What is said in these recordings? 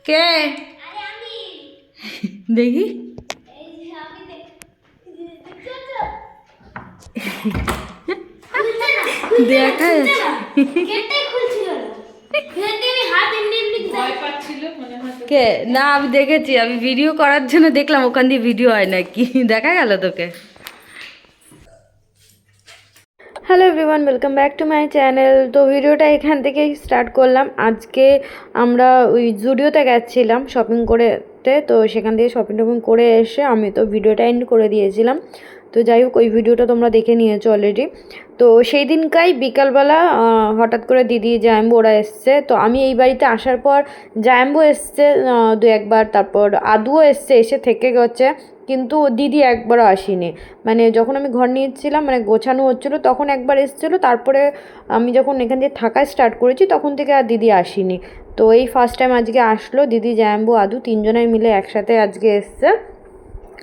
কে দেখি দেখা কে না, আমি দেখেছি, আমি ভিডিও করার জন্য দেখলাম ওখান দিয়ে ভিডিও হয় নাকি, দেখা গেল তোকে। Hello everyone, welcome back to my channel. তো ভিডিওটা এখান থেকেই স্টার্ট করলাম। আজকে আমরা ওই জুডিওতে গেছিলাম শপিং করতে, তো সেখান থেকে শপিং টপিং করে এসে আমি তো ভিডিওটা এন্ড করে দিয়েছিলাম। তো যাই হোক, ওই ভিডিওটা তোমরা দেখে নিয়েছো অলরেডি। তো সেই দিনকাই বিকালবেলা হঠাৎ করে দিদি জায়াম্বু ওরা এসছে। তো আমি এই বাড়িতে আসার পর জায়াম্বু এসছে দু একবার, তারপর আদুও এসছে, এসে থেকে গেছে, কিন্তু দিদি একবারও আসেনি। মানে যখন আমি ঘর নিয়েছিলাম, মানে গোছানো হচ্ছিলো, তখন একবার এসেছিলো, তারপরে আমি যখন এখান থেকে থাকা স্টার্ট করেছি তখন থেকে আর দিদি আসেনি। তো এই ফার্স্ট টাইম আজকে আসলো দিদি, জায়াম্বু, আদু তিনজনাই মিলে একসাথে আজকে এসছে।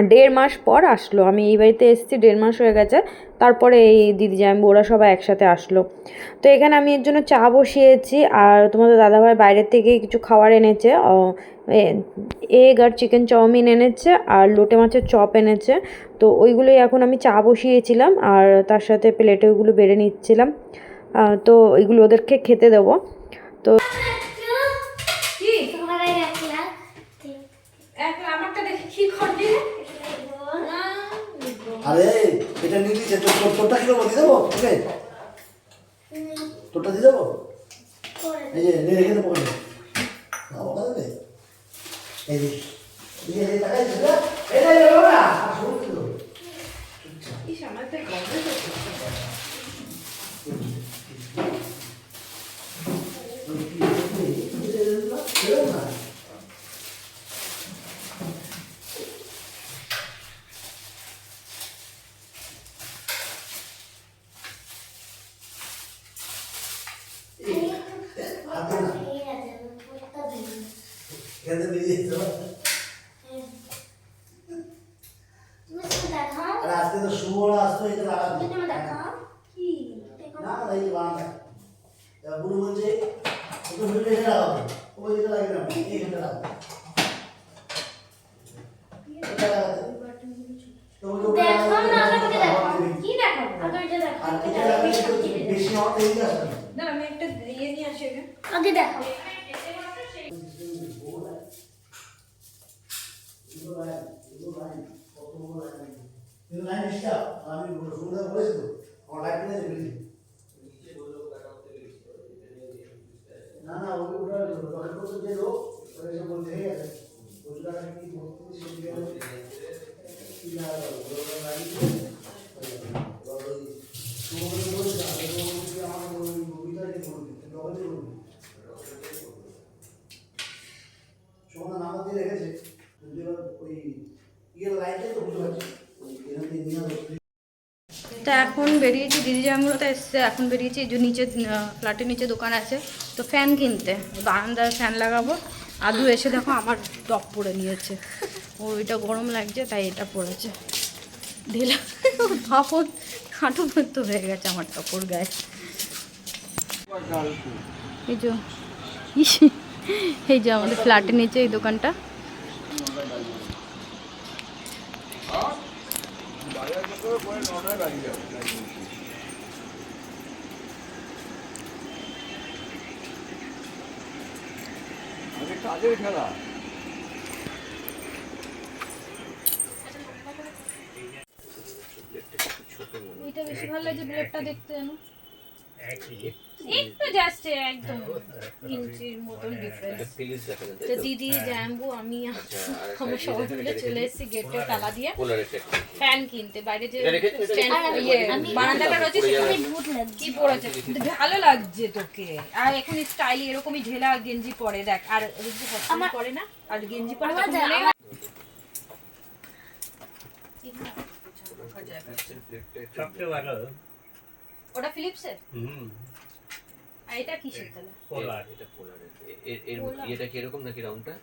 1.5 মাস পর আসলো। আমি এই বাড়িতে এসেছি 1.5 মাস হয়ে গেছে, তারপরে এই দিদি জায়াম্বু ওরা সবাই একসাথে আসলো। তো এখানে আমি এর জন্য চা বসিয়েছি, আর তোমাদের দাদাভাই বাইরের থেকে কিছু খাবার এনেছে, এগ আর চিকেন চাউমিন এনেছে, আর লোটে মাছের চপ এনেছে। তো ওইগুলোই এখন আমি চা বসিয়েছিলাম, আর তার সাথে প্লেটে ওইগুলো বেড়ে নিচ্ছিলাম। তো ওইগুলো ওদেরকে খেতে দেবো। তো আমারটা দেখে কি করবি? আরে এটা নিয়ে দিচ্ছে, তোরটা কি করবো, দিয়ে দেবো ওকে? তোরটা দিয়ে দেবো, এই যে নিয়ে রেখে দেবো। ওটা দেবে, এই যে টাকাই আজকে তো শুভরা আসতো, এটা লাগাবো না, এই যে বানাবে বুড়ো বলছে একটু ভিডিও এটা লাগাবো, ওই যেটা লাগে না এইখানটা লাগাবো, এটা লাগাতে তো ওটা কি দেখাবো, আর এটা লাগালে বেশি আমার এই আসবে না, আমি একটা ইয়ে নিয়ে আসি আগে দেখো। না না ওটা যে লোক এসে বলতে হয়ে গেছে ওটা কি সোনা নাম্বার দিয়ে রেখেছে, ওই ইয়ের লাইনটাই তো বুঝতে পারছি এখান থেকে নিয়ে আসবে। তো এখন বেরিয়েছি, দিদি জামুরাতে এসছে, এখন বেরিয়েছি যে নিচে ফ্ল্যাটের নিচে দোকান আছে, তো ফ্যান কিনতে, বারান্দায় ফ্যান লাগাবো। আদু এসে দেখো আমার টপ পরে নিয়েছে, ওইটা গরম লাগছে তাই এটা পরেছে, ঢিলা ভাপন হাঁটু পর্যন্ত হয়ে গেছে আমার টপর গায়ে। এই যে এই যে আমাদের ফ্ল্যাটের নিচে এই দোকানটা। কাজের খেলা এটা বেশি ভালো লাগছে, ব্লেডটা দেখতে জানো একটু জাস্ট একদম ইঞ্চির মতন ডিফারেন্স। তো দিদি জাম্বু আমি আমরা সবাই মিলে চলে এসেছি গেটে তালা দিয়ে ফ্যান কিনতে, বাইরে যে বারান্দাটা রয়েছে সেখানে কি পড়েছে, ভালো লাগছে তোকে। আর এখন স্টাইল এরকমই ঢেলা গেঞ্জি পরে দেখ, আর আমার পরে না, আর গেঞ্জি পরে সবচেয়ে ভালো ওটা ফিলিপসের। আর এটা কিসের তাহলে? পোলার। এটা পোলার। এটা কি এরকম নাকি রাউন্ডটা?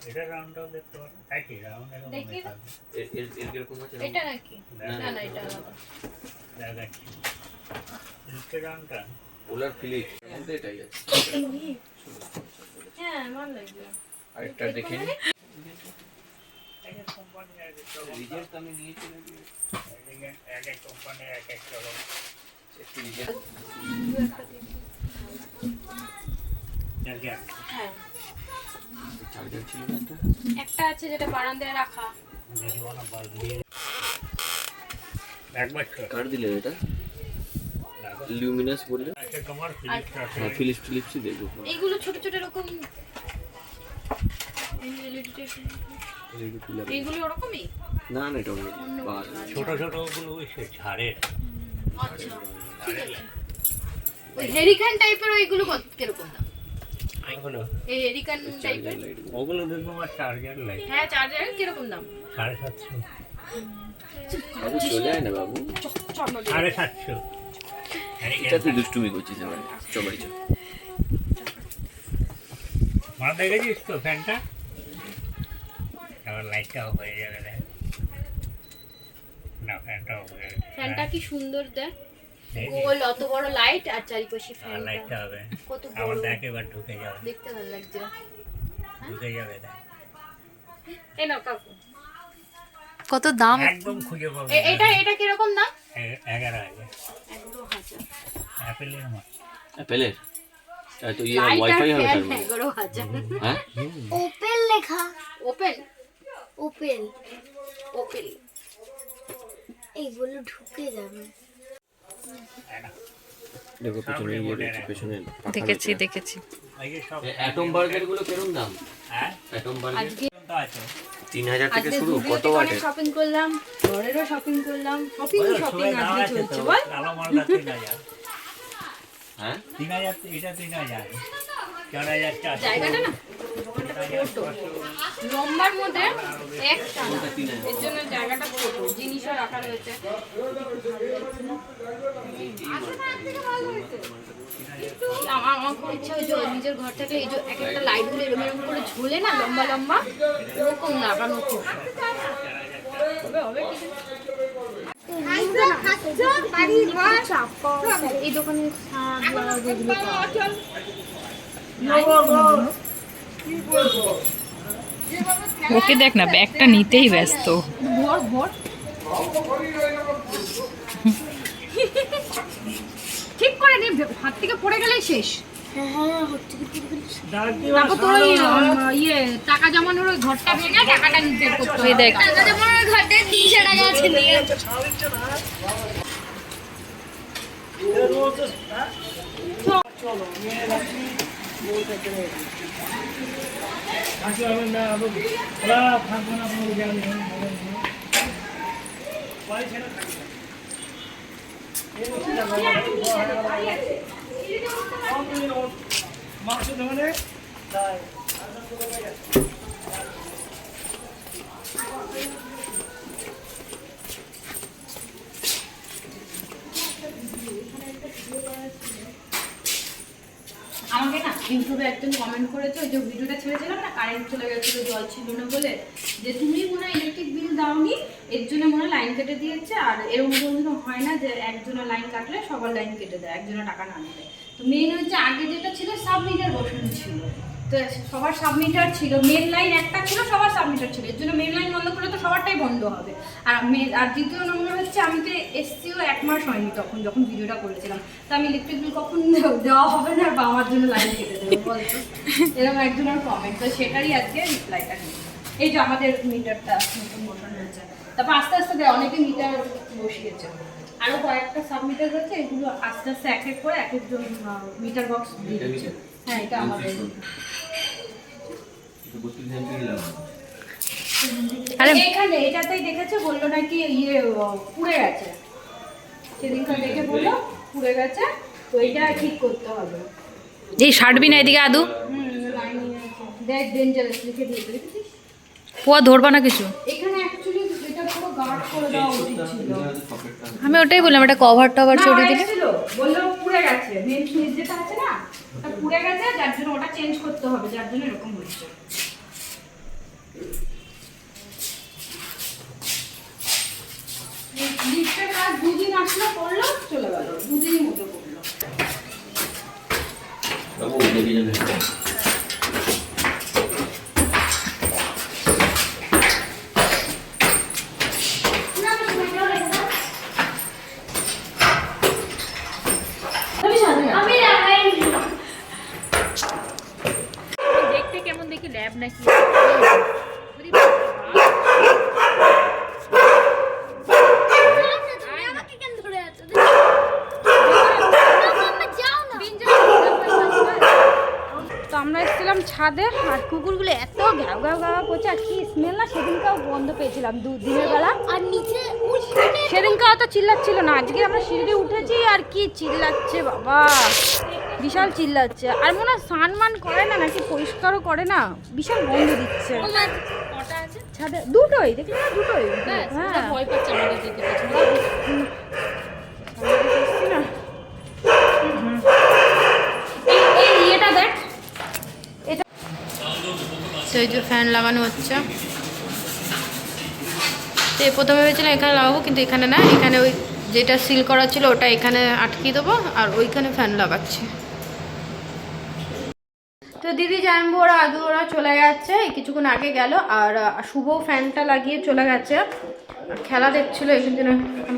এটা রাউন্ডটাও দেখতে পারো, একই রাউন্ড এরকম দেখি না এর কিরকম আছে? এটা নাকি? না না এটা আলাদা। দেখাচ্ছি ফিলিপসের রাউন্ডটা পোলার ফিলিপস মধ্যে এটাই আছে। হ্যাঁ ভালো লাগবে। আরেকটা দেখে নি এক এক কোম্পানির এক এক রকম রিজেক্ট আমি নিয়েছি নাকি এক এক কোম্পানির এক এক রকম একটু রিজেক্ট চার্জার হ্যাঁ চার্জার ছিল না একটা একটা আছে যেটা বারান্দায় রাখা। যদি মনে বাদ দিয়ে এক বছর কার দিলেন এটা লুমিনাস বললে আচ্ছা তোমার ফিলিপস আছে হ্যাঁ ফিলিপসই দেখবো এইগুলো ছোট ছোট এরকম এইগুলো ওরকমই। না না এটা অন্য ছোট ছোট গুলো ওই সে ঝাড়ের আচ্ছা ঠিক আছে। ওই হেরিকান টাইপের ওইগুলো কিরকম দাম? ওগুলো এই হেরিকান টাইপের ওগুলো দেখবো আমার চার্জার লাইট হ্যাঁ চার্জার কিরকম দাম? 750 বাবু চলে যায় না বাবু 750 এটা তুই দুষ্টুমি করছিস এবার চবাই চল মা দেখেছিস তো ফ্যানটা আবার লাইটটা অফ হয়ে যাবে দেখ না ফ্যানটা অফ হয়ে গেছে ফ্যানটা কি সুন্দর দেখ, দেখি। গোল অত বড় লাইট আর চারিপাশে আর ফ্যান লাইটটা হবে কত আবার বড়, দেখ এবার ঢুকে যাবে দেখতে ভালো লাগছে। ঢুকে যাবে দেখ এই নাও কাকু। কত দাম? একদম খুঁজে পাবে এটা এটা কিরকম দাম? 11,000 11,000 অ্যাপেলের মতো অ্যাপেলের তো ইয়ে লাইট আর ওয়াইফাই হবে ফ্যান তার মধ্যে 11,000 হ্যাঁ ওপেল লেখা, ওপেন ওপেল। ওপেন এইগুলো ঢুকে যাবে। দেখো পিছনে ইয়ে রয়েছে পেছনে দেখেছি দেখেছি। এই যে সব অ্যাটম বার্গার গুলো কেমন দাম হ্যাঁ অ্যাটম বার্গার আজকে তো আছে 3000 থেকে আজকে শুরু কত অনেক ওয়াটের শপিং করলাম, ঘরেরও শপিং করলাম, শপিং সবাই দাম আজকে আছে চলছে তো বল। কালো মালটা 3000 হ্যাঁ 3000 এটা 3000 4,400 জায়গাটা না ছোট, লম্বার মধ্যে একটা না, এর জন্য জায়গাটা ছোট, জিনিসও রাখা রয়েছে। আমার খুব ইচ্ছা হয়েছে নিজের ঘর থেকে এই যে এক একটা লাইট গুলো এরকম এরকম করে ঝুলে না লম্বা লম্বা ওরকম লাগানো খুব হবে হবে কিছু। এই দোকানে শাক যেগুলো পাওয়া যায়। ওকে দেখ না, ব্যাগটা নিতেই ব্যস্ত। ভর ভর ঠিক করে নে, হাত থেকে পড়ে গেলেই শেষ। তারপর তোর ওই ইয়ে টাকা জমানোর ওই ঘরটা ভেঙে টাকাটা নিতে করতে হবে। দেখ টাকা জমানোর ঘরটা 300 টাকা আছে নিয়ে আমাকে না ইউটিউবে একজন কমেন্ট করেছে, ওই যে ভিডিওটা ছেড়েছিলাম না কারেন্ট চলে গেছিল জল ছিল না বলে, যে তুমি মনে হয় ইলেকট্রিক বিল দাওনি এর জন্য মনে হয় লাইন কেটে দিয়েছে। আর এরকম কোনো হয় না যে একজনের লাইন কাটলে সবার লাইন কেটে দেয়, একজনের টাকা না নিলে। তো মেন হচ্ছে আগে যেটা ছিল সাবমিটার বসানো ছিল, তো সবার সাবমিটার ছিল, মেন লাইন একটা ছিল, সবার সাবমিটার ছিল, এর জন্য মেন লাইন বন্ধ করলে তো সবারটাই বন্ধ হবে। আর দ্বিতীয় নম্বর হচ্ছে আমি তো এসছিও 1 মাস হয়নি তখন যখন ভিডিওটা করেছিলাম, তো আমি ইলেকট্রিক বিল কখন দেওয়া হবে না বা আমার জন্য লাইন কেটে দেবো বলতো, এরকম একজনের কমেন্ট, তো সেটারই আজকে রিপ্লাইটা নিই। এই যে আমাদের মিটারটা নতুন বসানো হয়েছে, তারপর আস্তে আস্তে অনেকে মিটার বসিয়েছে, আরও কয়েকটা সাবমিটার হচ্ছে, এগুলো আস্তে আস্তে এক এক করে এক একজন মিটার বক্স দিয়ে দিচ্ছে। হ্যাঁ এটা আমাদের। আরে এখানে এটাতেই দেখেছে, বললো নাকি ইয়ে পুড়ে গেছে, সেদিনকার দেখে বললো পুড়ে গেছে, তো এটা ঠিক করতে হবে। এই ছাড়বি না এদিকে আদু, লাইন নিয়ে আছে, দেখ ডেঞ্জারাস লিখে দিয়েছে দেখেছিস? ও ধরবা না কিছু। এখানে অ্যাকচুয়ালি এটা পুরো গার্ড করে দেওয়া উচিত ছিল। আমি ওটাই বললাম, একটা কভার টভার ছড়িয়ে দিলে। ছিল বললো পুড়ে গেছে, মেন সুইচ যেটা আছে না ওটা পুড়ে গেছে, যার জন্য ওটা চেঞ্জ করতে হবে, যার জন্য এরকম হচ্ছে। লিফটের কাজ 2 দিন আসলো, করলো, চলে গেল, 2 দিনই মতো করলো। বাবু দেখে যাবে ছাদে, আর কুকুরগুলো এত ঘ্যাও ঘ্যাও ঘ্যাও করছে, আর কি স্মেল না, সেদিনকাও গন্ধ পেয়েছিলাম দিনের বেলা। আর নিচে সেদিনকাও তো চিল্লাচ্ছিল না, আজকে আমরা সিঁড়িতে উঠেছি আর কি চিল্লাচ্ছে বাবা, বিশাল চিল্লাচ্ছে। আর মনে হয় স্নান মান করে না, নাকি পরিষ্কারও করে না, বিশাল গন্ধ দিচ্ছে ছাদে। দুটোই দেখলি না, দুটোই। হ্যাঁ ভয় পাচ্ছে আমাদের দিকে না, এই ইয়েটা দেখ, এটা তো এই যে ফ্যান লাগানো হচ্ছে। তো প্রথমে ভেবেছিলাম এখানে লাগাবো, কিন্তু এখানে না, এখানে ওই যেটা সিল করা ছিল ওটা এখানে আটকিয়ে দেবো, আর ওইখানে ফ্যান লাগাচ্ছি। তো দিদি জানবো ওরা আদু ওরা চলে গেছে, কিছুক্ষণ আগে গেল। আর শুভ ফ্যানটা লাগিয়ে চলে গেছে, খেলা দেখছিল, এখানে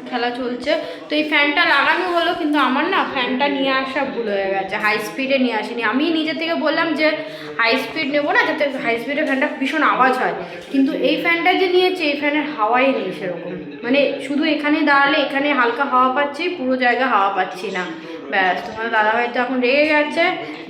খেলা চলছে। তো এই ফ্যানটা লাগানো হলো, কিন্তু আমার না ফ্যানটা নিয়ে আসা ভুল হয়ে গেছে, হাই স্পিডে নিয়ে আসিনি। আমি নিজে থেকে বললাম যে হাই স্পিড নেবো না, যাতে হাই স্পিডে ফ্যানটা ভীষণ আওয়াজ হয়, কিন্তু এই ফ্যানটা যে নিয়েছে এই ফ্যানের হাওয়াই নেই সেরকম, মানে শুধু এখানে দাঁড়ালে এখানে হালকা হাওয়া পাচ্ছি, পুরো জায়গায় হাওয়া পাচ্ছি না। ব্যাস, তোমার দাদাভাই তো এখন রেগে গেছে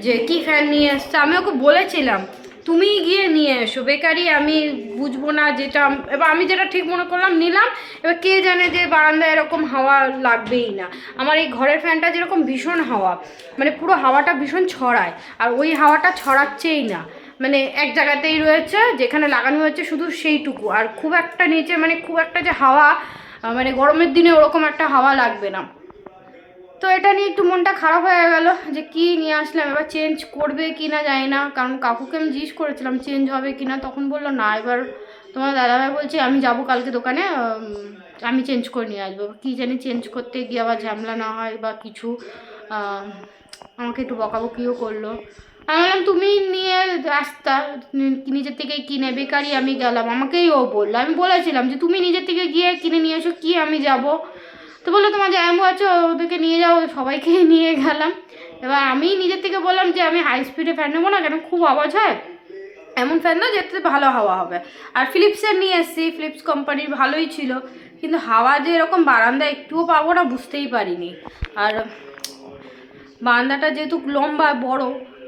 যে কি ফ্যান নিয়ে এসছে। আমি ওকে বলেছিলাম তুমিই গিয়ে নিয়ে এসো, বেকারি আমি বুঝবো না যেটা, এবার আমি যেটা ঠিক মনে করলাম নিলাম। এবার কে জানে যে বারান্দায় এরকম হাওয়া লাগবেই না। আমার এই ঘরের ফ্যানটা যেরকম ভীষণ হাওয়া, মানে পুরো হাওয়াটা ভীষণ ছড়ায়, আর ওই হাওয়াটা ছড়াচ্ছেই না, মানে এক জায়গাতেই রয়েছে, যেখানে লাগানো হয়েছে শুধু সেইটুকু, আর খুব একটা নিচে, মানে খুব একটা যে হাওয়া, মানে গরমের দিনে ওরকম একটা হাওয়া লাগবে না। তো এটা নিয়ে একটু মনটা খারাপ হয়ে গেল যে কি নিয়ে আসলাম, এবার চেঞ্জ করবে কি না জানি না, কারণ কাকুকে আমি জিজ্ঞেস করেছিলাম চেঞ্জ হবে কি না, তখন বললো না। এবার তোমার দাদাভাই বলছে আমি যাব কালকে দোকানে, আমি চেঞ্জ করে নিয়ে আসবো, কী জানি চেঞ্জ করতে গিয়ে আবার ঝামেলা না হয় বা কিছু। আমাকে একটু বকাবকিও করলো। আমি বললাম তুমি নিয়ে আসতা, নিজের থেকে কিনে, বেকারি আমি গেলাম, আমাকেই ও বললো। আমি বলেছিলাম যে তুমি নিজের থেকে গিয়ে কিনে নিয়ে এসো, কি আমি যাব। তো বললো তোমার জামাইবাবু আছে ওদেরকে নিয়ে যাও, সবাইকে নিয়ে গেলাম। এবার আমি নিজের থেকে বললাম যে আমি হাই স্পিডে ফ্যান নেবো না, কেন খুব আওয়াজ হয়, এমন ফ্যান না যেতে ভালো হাওয়া হবে। আর ফিলিপসের নিয়ে এসেছি, ফিলিপস কোম্পানির ভালোই ছিল, কিন্তু হাওয়া যে এরকম বারান্দায় একটুও পাবো না বুঝতেই পারিনি। আর বারান্দাটা যেহেতু লম্বা বড়,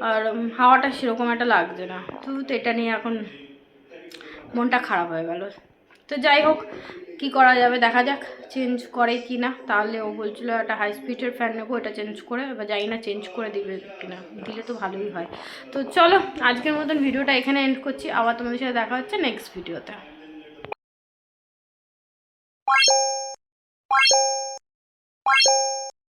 আর হাওয়াটা সেরকম একটা লাগছে না, তো এটা নিয়ে এখন মনটা খারাপ হয়ে গেল। তো যাই হোক, কি করা যাবে দেখা যাক চেঞ্জ করে কি না। তাহলে ও বলছিল একটা হাই স্পিডের ফ্যান নেবো, এটা চেঞ্জ করে, এবার জানি না চেঞ্জ করে দিবে কিনা, দিলে তো ভালোই হয়। তো চলো আজকের মতন ভিডিওটা এখানে এন্ড করছি, আবার তোমাদের সাথে দেখা হচ্ছে নেক্সট ভিডিওতে।